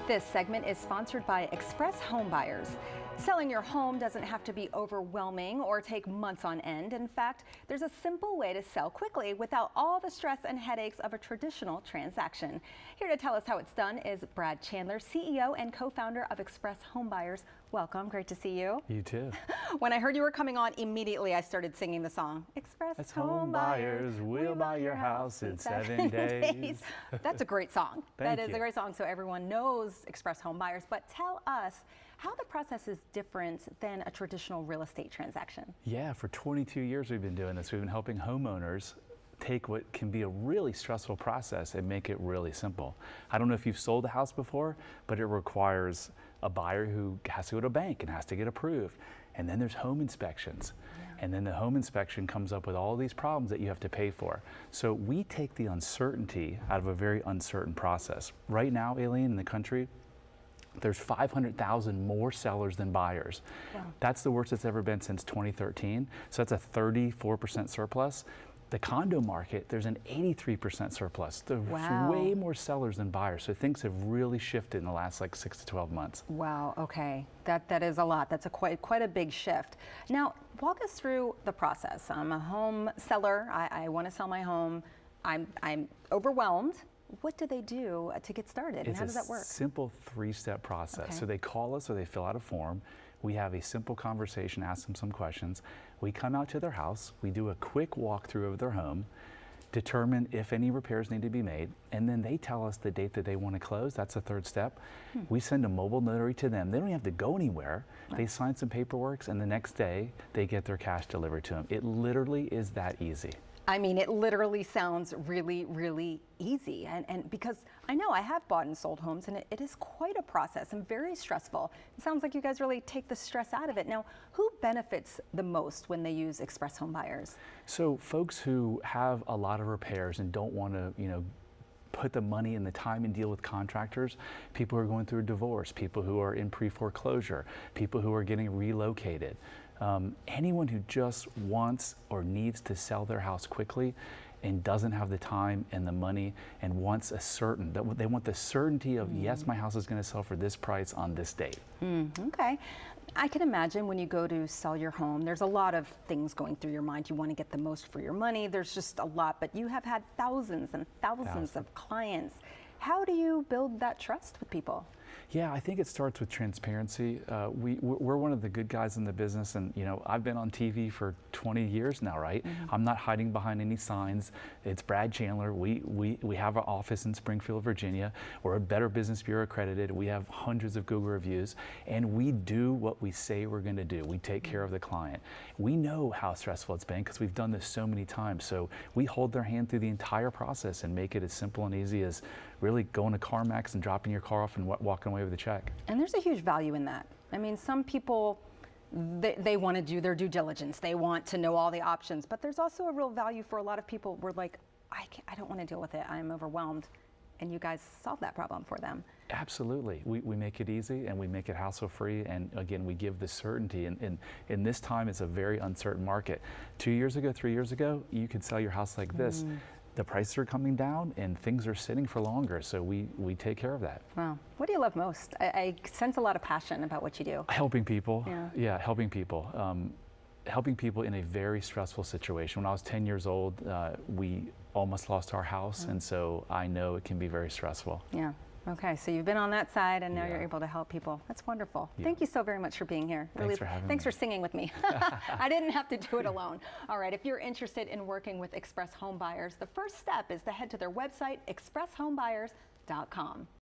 This segment is sponsored by Express Homebuyers. Selling your home doesn't have to be overwhelming or take months on end. In fact, there's a simple way to sell quickly without all the stress and headaches of a traditional transaction. Here to tell us how it's done is Brad Chandler, CEO and co-founder of Express Homebuyers. Welcome, great to see you. You too. When I heard you were coming on, immediately I started singing the song. Express Homebuyers, we'll buy your house in 7 days. That's a great song. That is you. a great song, so everyone knows Express Homebuyers. But tell us how the process is different than a traditional real estate transaction. Yeah, for 22 years we've been doing this. We've been helping homeowners take what can be a really stressful process and make it really simple. I don't know if you've sold a house before, but it requires a buyer who has to go to a bank and has to get approved. And then there's home inspections. And then the home inspection comes up with all these problems that you have to pay for. So we take the uncertainty out of a very uncertain process. Right now, Aileen, in the country, there's 500,000 more sellers than buyers. Wow. That's the worst it's ever been since 2013. So that's a 34% surplus. The condo market, there's an 83% surplus. There's way more sellers than buyers. So things have really shifted in the last 6 to 12 months. Wow, okay. That is a lot. That's quite a big shift. Now, walk us through the process. I'm a home seller. I want to sell my home. I'm overwhelmed. What do they do to get started, and how does that work? It's a simple 3-step process. Okay. So they call us or they fill out a form. We have a simple conversation, ask them some questions. We come out to their house, we do a quick walkthrough of their home, determine if any repairs need to be made, and then they tell us the date that they want to close. That's the 3rd step. We send a mobile notary to them. They don't have to go anywhere. Right. They sign some paperwork, and the next day they get their cash delivered to them. It literally is that easy. I mean, it literally sounds really, really easy. And because I know I have bought and sold homes, and it is quite a process and very stressful. It sounds like you guys really take the stress out of it. Now, who benefits the most when they use Express Homebuyers? So folks who have a lot of repairs and don't want to, put the money and the time and deal with contractors, people who are going through a divorce, people who are in pre-foreclosure, people who are getting relocated. Anyone who just wants or needs to sell their house quickly and doesn't have the time and the money and wants they want the certainty of, yes, my house is going to sell for this price on this date. Okay. I can imagine when you go to sell your home, there's a lot of things going through your mind. You want to get the most for your money. There's just a lot, but you have had thousands and thousands of clients. How do you build that trust with people? Yeah, I think it starts with transparency. We're one of the good guys in the business, and I've been on TV for 20 years now, right? I'm not hiding behind any signs. It's Brad Chandler. We have our office in Springfield, Virginia. We're a Better Business Bureau accredited. We have hundreds of Google reviews, and we do what we say we're going to do. We take care of the client. We know how stressful it's been because we've done this so many times. So we hold their hand through the entire process and make it as simple and easy as really going to CarMax and dropping your car off and walking away with a check. And there's a huge value in that. I mean, some people, they want to do their due diligence. They want to know all the options, but there's also a real value for a lot of people. We're like, I don't want to deal with it. I'm overwhelmed. And you guys solve that problem for them. Absolutely. We make it easy and we make it hassle-free, and again, we give the certainty. And in this time, it's a very uncertain market. 2 years ago, 3 years ago, you could sell your house like this. The prices are coming down and things are sitting for longer, so we take care of that. Wow. What do you love most? I sense a lot of passion about what you do. Helping people. Yeah, helping people. Helping people in a very stressful situation. When I was 10 years old, we almost lost our house, and so I know it can be very stressful. Yeah. Okay, so you've been on that side, and now you're able to help people. That's wonderful. Yeah. Thank you so very much for being here. Thanks for having me. Thanks for singing with me. I didn't have to do it alone. All right, if you're interested in working with Express Homebuyers, the first step is to head to their website, expresshomebuyers.com.